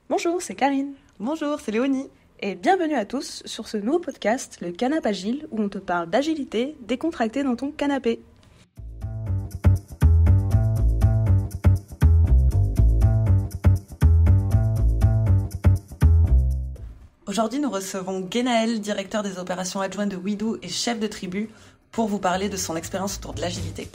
Bonjour, c'est Karine. Bonjour, c'est Léonie. Et bienvenue à tous sur ce nouveau podcast, le Canap Agile, où on te parle d'agilité décontractée dans ton canapé. Aujourd'hui, nous recevons Guénaël, directeur des opérations adjoint de Widoo et chef de tribu, pour vous parler de son expérience autour de l'agilité.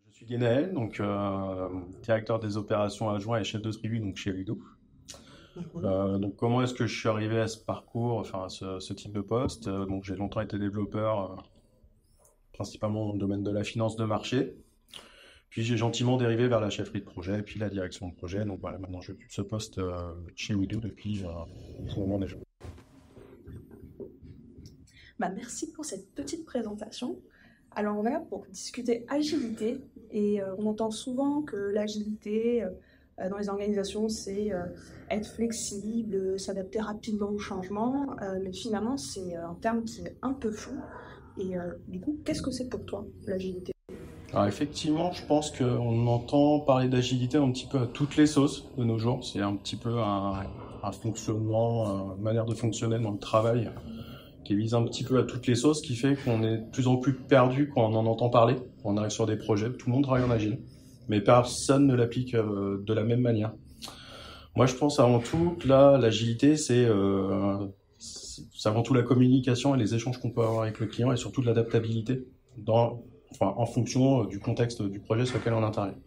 Je suis Guénaël, donc directeur des opérations adjoint et chef de tribu donc chez Widoo. Donc comment est-ce que je suis arrivé à ce parcours, enfin à ce type de poste? Donc j'ai longtemps été développeur, principalement dans le domaine de la finance de marché. Puis j'ai gentiment dérivé vers la chefferie de projet et puis la direction de projet. Donc voilà, maintenant j'occupe ce poste chez Widoo depuis un petit moment déjà. Merci pour cette petite présentation. Alors on est là pour discuter agilité et on entend souvent que l'agilité dans les organisations c'est être flexible, s'adapter rapidement au changement, mais finalement c'est un terme qui est un peu flou. Et du coup, qu'est-ce que c'est pour toi l'agilité ? Alors effectivement, je pense qu'on entend parler d'agilité un petit peu à toutes les sauces de nos jours. C'est un petit peu un fonctionnement, une manière de fonctionner dans le travail qui vise un petit peu à toutes les sauces, qui fait qu'on est de plus en plus perdu quand on en entend parler. On arrive sur des projets, tout le monde travaille en agile, mais personne ne l'applique de la même manière. Moi, je pense avant tout que là, l'agilité, c'est avant tout la communication et les échanges qu'on peut avoir avec le client et surtout de l'adaptabilité en fonction du contexte du projet sur lequel on intervient.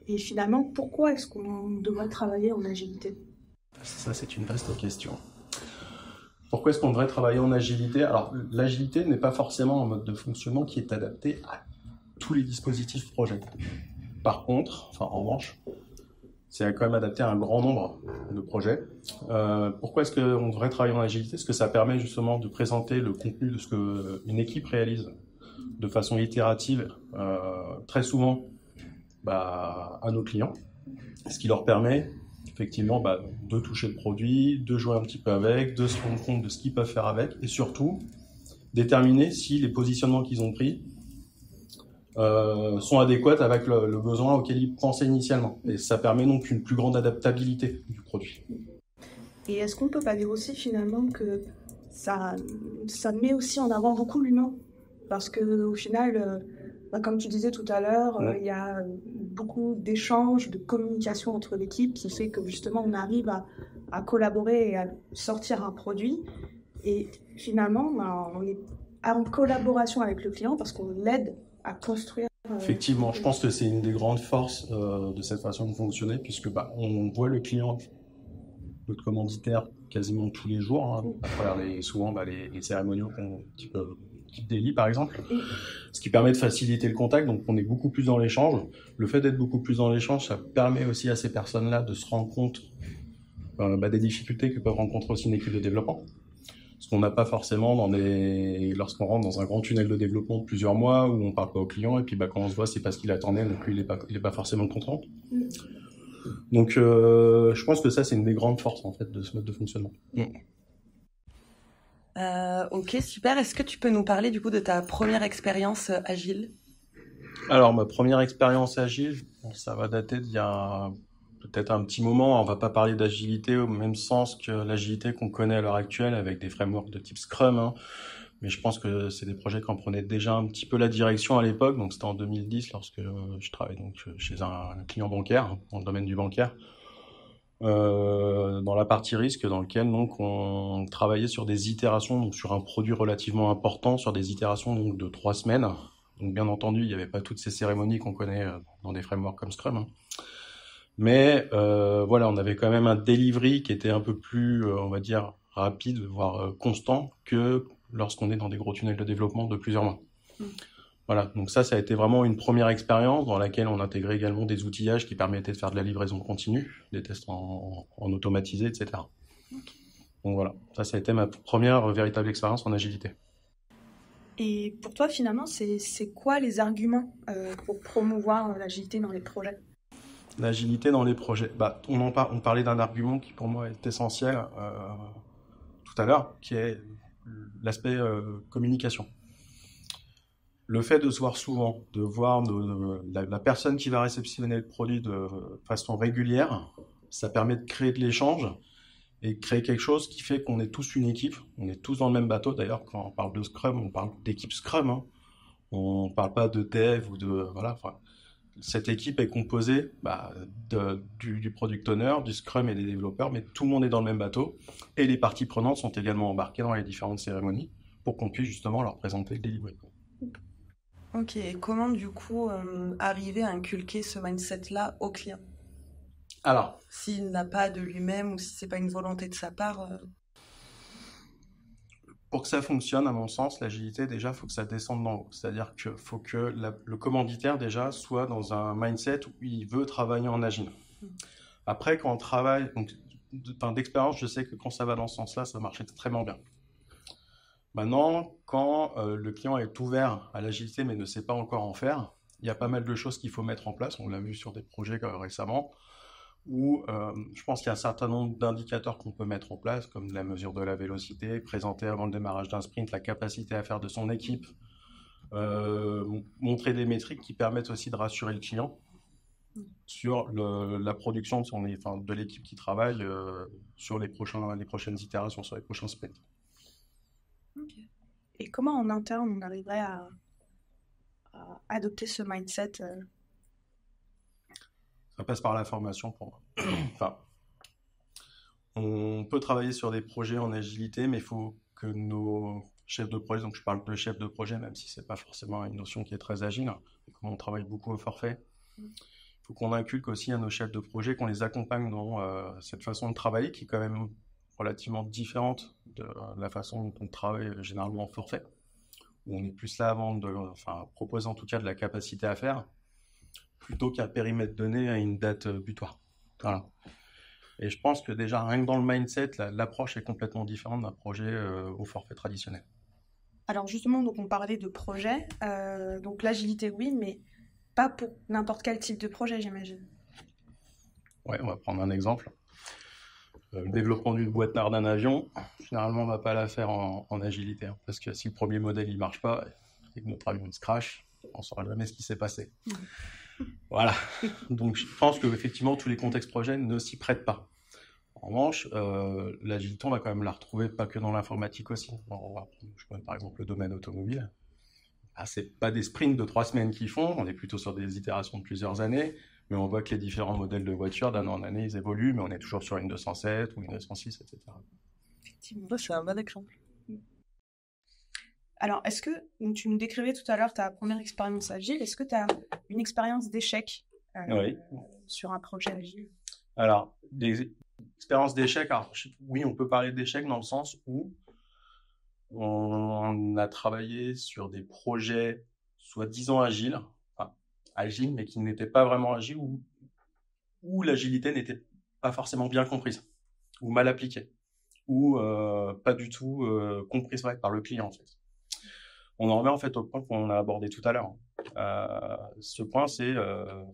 Et finalement, pourquoi est-ce qu'on devrait travailler en agilité ? Ça, c'est une vaste question. Pourquoi est-ce qu'on devrait travailler en agilité ? Alors, l'agilité n'est pas forcément un mode de fonctionnement qui est adapté à tous les dispositifs projet. Par contre, en revanche, c'est quand même adapté à un grand nombre de projets. Pourquoi est-ce qu'on devrait travailler en agilité ? Parce que ça permet justement de présenter le contenu de ce qu'une équipe réalise de façon itérative, très souvent à nos clients, ce qui leur permet effectivement de toucher le produit, de jouer un petit peu avec, de se rendre compte de ce qu'ils peuvent faire avec, et surtout déterminer si les positionnements qu'ils ont pris sont adéquats avec le besoin auquel ils pensaient initialement. Et ça permet donc une plus grande adaptabilité du produit. Et est-ce qu'on peut pas dire aussi finalement que ça met aussi en avant beaucoup l'humain ? Parce qu'au final, comme tu disais tout à l'heure, il y a beaucoup d'échanges, de communication entre l'équipe qui fait que justement on arrive à collaborer et à sortir un produit. Et finalement, on est en collaboration avec le client parce qu'on l'aide à construire. Effectivement, je pense que c'est une des grandes forces de cette façon de fonctionner, puisque on voit le client, notre commanditaire, quasiment tous les jours, à travers souvent les cérémoniaux type daily par exemple, ce qui permet de faciliter le contact, donc on est beaucoup plus dans l'échange. Le fait d'être beaucoup plus dans l'échange, ça permet aussi à ces personnes-là de se rendre compte des difficultés que peuvent rencontrer aussi une équipe de développement. Ce qu'on n'a pas forcément lorsqu'on rentre dans un grand tunnel de développement de plusieurs mois où on parle pas au client et puis quand on se voit c'est parce qu'il attendait, donc lui il est pas forcément content. Donc je pense que ça c'est une des grandes forces en fait de ce mode de fonctionnement. Ok, super. Est-ce que tu peux nous parler du coup de ta première expérience agile ? Alors ma première expérience agile, ça va dater d'il y a peut-être un petit moment. On va pas parler d'agilité au même sens que l'agilité qu'on connaît à l'heure actuelle avec des frameworks de type Scrum, mais je pense que c'est des projets qui en prenaient déjà un petit peu la direction à l'époque. Donc c'était en 2010 lorsque je travaillais donc chez un client bancaire dans le domaine du bancaire. Dans la partie risque, dans lequel donc on travaillait sur des itérations, donc sur un produit relativement important, sur des itérations donc de 3 semaines. Donc bien entendu, il n'y avait pas toutes ces cérémonies qu'on connaît dans des frameworks comme Scrum. Mais on avait quand même un delivery qui était un peu plus, on va dire, rapide, voire constant, que lorsqu'on est dans des gros tunnels de développement de plusieurs mois. Voilà, donc ça a été vraiment une première expérience dans laquelle on intégrait également des outillages qui permettaient de faire de la livraison continue, des tests en automatisé, etc. Donc voilà, ça a été ma première véritable expérience en agilité. Et pour toi, finalement, c'est quoi les arguments pour promouvoir l'agilité dans les projets ? L'agilité dans les projets. On parlait d'un argument qui pour moi est essentiel tout à l'heure, qui est l'aspect communication. Le fait de se voir souvent, de voir la personne qui va réceptionner le produit de façon régulière, ça permet de créer de l'échange et créer quelque chose qui fait qu'on est tous une équipe, on est tous dans le même bateau. D'ailleurs, quand on parle de Scrum, on parle d'équipe Scrum, hein. On ne parle pas de dev ou de... Voilà, enfin, cette équipe est composée du product owner, du Scrum et des développeurs, mais tout le monde est dans le même bateau et les parties prenantes sont également embarquées dans les différentes cérémonies pour qu'on puisse justement leur présenter le delivery. Ok, et comment du coup arriver à inculquer ce mindset-là au client? Alors, s'il n'a pas de lui-même ou si c'est pas une volonté de sa part. Pour que ça fonctionne, à mon sens, l'agilité, déjà, il faut que ça descende d'en haut. C'est-à-dire qu'il faut que le commanditaire, déjà, soit dans un mindset où il veut travailler en agile. Après, quand on travaille, d'expérience, je sais que quand ça va dans ce sens-là, ça marche extrêmement bien. Maintenant, quand le client est ouvert à l'agilité mais ne sait pas encore en faire, il y a pas mal de choses qu'il faut mettre en place. On l'a vu sur des projets récemment, où je pense qu'il y a un certain nombre d'indicateurs qu'on peut mettre en place, comme la mesure de la vélocité, présenter avant le démarrage d'un sprint la capacité à faire de son équipe, montrer des métriques qui permettent aussi de rassurer le client sur la production de l'équipe qui travaille sur les prochaines itérations, sur les prochains sprints. Okay. Et comment en interne on arriverait à adopter ce mindset Ça passe par la formation pour moi. Enfin, on peut travailler sur des projets en agilité, mais il faut que nos chefs de projet, donc je parle de chef de projet, même si c'est pas forcément une notion qui est très agile, hein, comme on travaille beaucoup au forfait, il faut qu'on inculque aussi à nos chefs de projet, qu'on les accompagne dans cette façon de travailler qui est quand même relativement différente de la façon dont on travaille généralement en forfait, où on est plus là avant proposer en tout cas de la capacité à faire, plutôt qu'un périmètre donné à une date butoir. Voilà. Et je pense que déjà, rien que dans le mindset, l'approche est complètement différente d'un projet au forfait traditionnel. Alors justement, donc on parlait de projet, donc l'agilité oui, mais pas pour n'importe quel type de projet, j'imagine. Ouais, on va prendre un exemple. Le développement d'une boîte nord d'un avion, généralement, on ne va pas la faire en agilité, hein, parce que si le premier modèle ne marche pas et que notre avion se crash, on ne saura jamais ce qui s'est passé. Voilà. Donc je pense qu'effectivement, tous les contextes projets ne s'y prêtent pas. En revanche, l'agilité, on va quand même la retrouver pas que dans l'informatique aussi. Je prends par exemple le domaine automobile. C'est pas des sprints de 3 semaines qu'ils font, on est plutôt sur des itérations de plusieurs années, mais on voit que les différents modèles de voitures, d'année en année, ils évoluent, mais on est toujours sur une 207 ou une 206, etc. Effectivement, c'est un bon exemple. Alors, est-ce que, tu nous décrivais tout à l'heure ta première expérience agile, est-ce que tu as une expérience d'échec Oui. sur un projet agile? Alors, des expériences d'échec, oui, on peut parler d'échec dans le sens où on a travaillé sur des projets soi-disant agiles, mais qui n'étaient pas vraiment agiles, où l'agilité n'était pas forcément bien comprise, ou mal appliquée, ou pas du tout comprise par le client en fait. On en revient en fait au point qu'on a abordé tout à l'heure. Ce point, c'est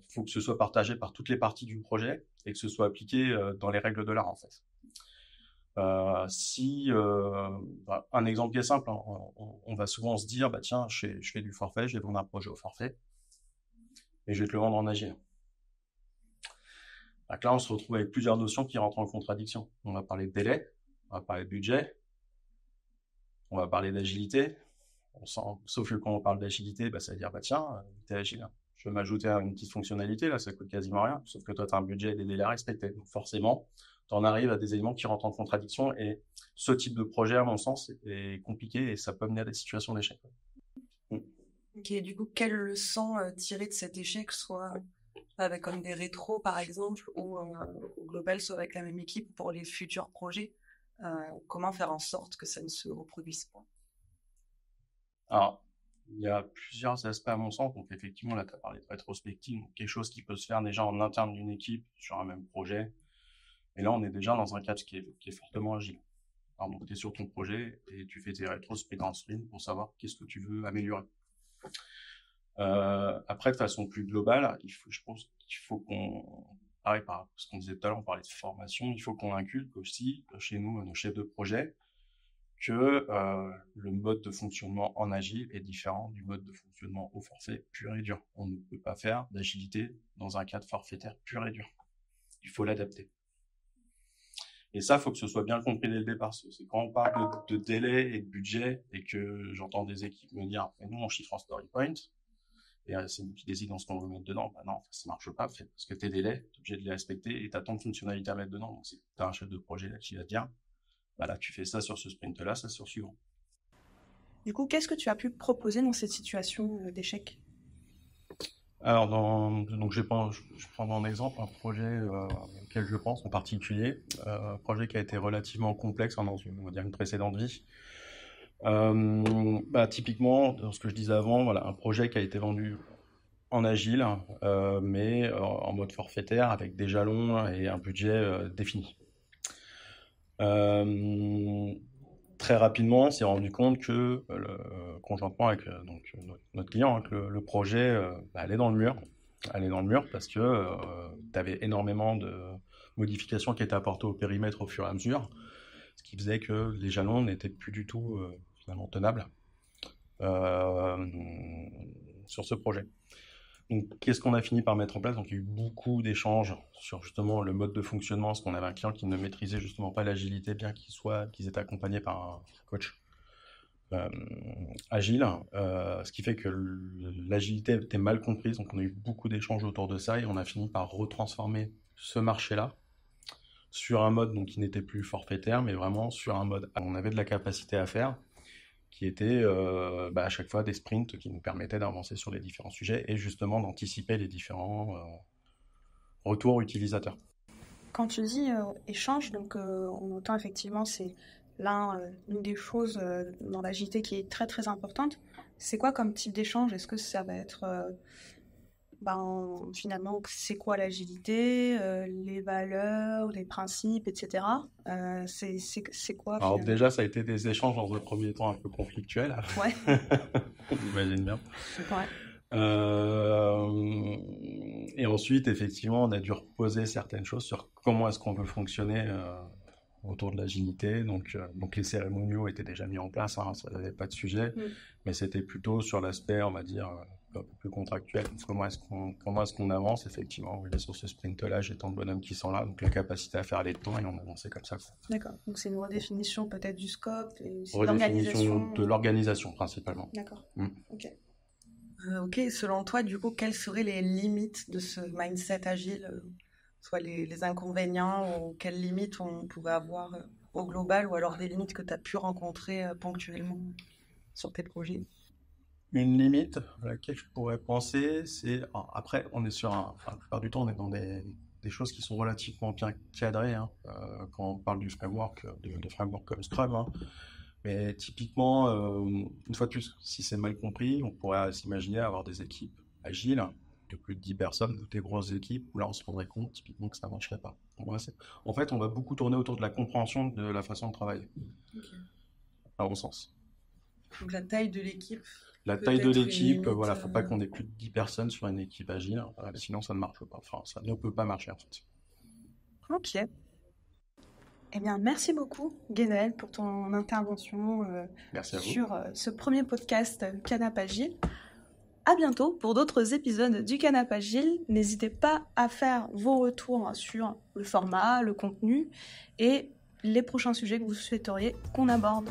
faut que ce soit partagé par toutes les parties du projet et que ce soit appliqué dans les règles de l'art en fait. Un exemple qui est simple, hein, on va souvent se dire, tiens, je fais du forfait, je vais vendre un projet au forfait, et je vais te le vendre en agile. Donc là, on se retrouve avec plusieurs notions qui rentrent en contradiction. On va parler de délai, on va parler de budget, on va parler d'agilité. Sauf que quand on parle d'agilité, ça veut dire, tiens, t'es agile, je veux m'ajouter à une petite fonctionnalité, là, ça coûte quasiment rien, sauf que toi, tu as un budget et des délais à respecter. Donc forcément, tu en arrives à des éléments qui rentrent en contradiction, et ce type de projet, à mon sens, est compliqué et ça peut mener à des situations d'échec. Ok, du coup, quelle leçon tirer de cet échec, soit avec comme des rétros par exemple, ou au global, soit avec la même équipe pour les futurs projets, comment faire en sorte que ça ne se reproduise pas? Alors, il y a plusieurs aspects à mon sens. Donc effectivement, là, tu as parlé de rétrospective, quelque chose qui peut se faire déjà en interne d'une équipe sur un même projet. Et là, on est déjà dans un cadre qui est fortement agile. Alors, donc, tu es sur ton projet et tu fais tes rétrospectives en sprint pour savoir qu'est-ce que tu veux améliorer. Après, de façon plus globale, je pense il faut pareil, par ce qu'on disait tout à l'heure, on parlait de formation, il faut qu'on inculque aussi chez nous, nos chefs de projet, que le mode de fonctionnement en agile est différent du mode de fonctionnement au forfait pur et dur. On ne peut pas faire d'agilité dans un cadre forfaitaire pur et dur. Il faut l'adapter. Et ça, il faut que ce soit bien compris dès le départ. C'est quand on parle de délai et de budget et que j'entends des équipes me dire « nous, on chiffre en story point », et c'est nous qui décidons ce qu'on veut mettre dedans. Bah non, ça marche pas, parce que tes délais, t'es obligé de les respecter et t'as tant de fonctionnalités à mettre dedans. Donc, si t'as un chef de projet là qui va te dire, bah là, tu fais ça sur ce sprint-là, ça sur le suivant. Du coup, qu'est-ce que tu as pu proposer dans cette situation d'échec? Alors, donc je prends en exemple un projet auquel je pense en particulier, un projet qui a été relativement complexe dans une précédente vie. Typiquement, dans ce que je disais avant, voilà, un projet qui a été vendu en agile, mais en mode forfaitaire, avec des jalons et un budget défini. Très rapidement, on s'est rendu compte que, conjointement avec notre client, que le projet allait dans le mur. Allait dans le mur parce que tu avais énormément de modifications qui étaient apportées au périmètre au fur et à mesure, ce qui faisait que les jalons n'étaient plus du tout finalement tenables sur ce projet. Donc, qu'est-ce qu'on a fini par mettre en place? Donc, il y a eu beaucoup d'échanges sur justement le mode de fonctionnement, parce qu'on avait un client qui ne maîtrisait justement pas l'agilité, bien qu'ils étaient accompagnés par un coach agile, ce qui fait que l'agilité était mal comprise. Donc, on a eu beaucoup d'échanges autour de ça et on a fini par retransformer ce marché-là sur un mode donc, qui n'était plus forfaitaire, mais vraiment sur un mode où on avait de la capacité à faire, qui étaient à chaque fois des sprints qui nous permettaient d'avancer sur les différents sujets et justement d'anticiper les différents retours utilisateurs. Quand tu dis échange, donc on entend effectivement c'est l'une des choses dans l'agilité qui est très très importante. C'est quoi comme type d'échange? Est-ce que ça va être finalement c'est quoi l'agilité, les valeurs, les principes, etc. C'est quoi? Alors finalement déjà, ça a été des échanges dans un premier temps un peu conflictuels. Ouais. On imagine bien. Ouais. Et ensuite, effectivement, on a dû reposer certaines choses sur comment est-ce qu'on veut fonctionner autour de l'agilité. Donc les cérémoniaux étaient déjà mis en place, ça n'avait pas de sujet, mais c'était plutôt sur l'aspect, on va dire, un peu plus contractuel. Comment est-ce qu'on avance, effectivement, sur ce sprint-là, j'ai tant de bonhommes qui sont là, donc la capacité à faire les temps et on avançait comme ça. D'accord, donc c'est une redéfinition peut-être du scope et aussi redéfinition de l'organisation principalement. D'accord, ok. Ok, selon toi, du coup, quelles seraient les limites de ce mindset agile, soit les inconvénients ou quelles limites on pourrait avoir au global ou alors des limites que tu as pu rencontrer ponctuellement sur tes projets? Une limite à laquelle je pourrais penser, c'est... Après, on est sur la plupart du temps, on est dans des choses qui sont relativement bien cadrées, hein, quand on parle du framework, de framework comme Scrum, hein. Mais typiquement, une fois de plus, si c'est mal compris, on pourrait s'imaginer avoir des équipes agiles de plus de 10 personnes, des grosses équipes, où là on se rendrait compte typiquement que ça ne marcherait pas. En fait, on va beaucoup tourner autour de la compréhension de la façon de travailler, à mon sens. Donc la taille de l'équipe. La taille de l'équipe, voilà, faut pas qu'on ait plus de 10 personnes sur une équipe agile, sinon ça ne marche pas. Enfin, ça ne peut pas marcher en fait. Ok. Eh bien, merci beaucoup, Guénel, pour ton intervention sur ce premier podcast Canap Agile. À bientôt pour d'autres épisodes du Canap Agile. N'hésitez pas à faire vos retours sur le format, le contenu et les prochains sujets que vous souhaiteriez qu'on aborde.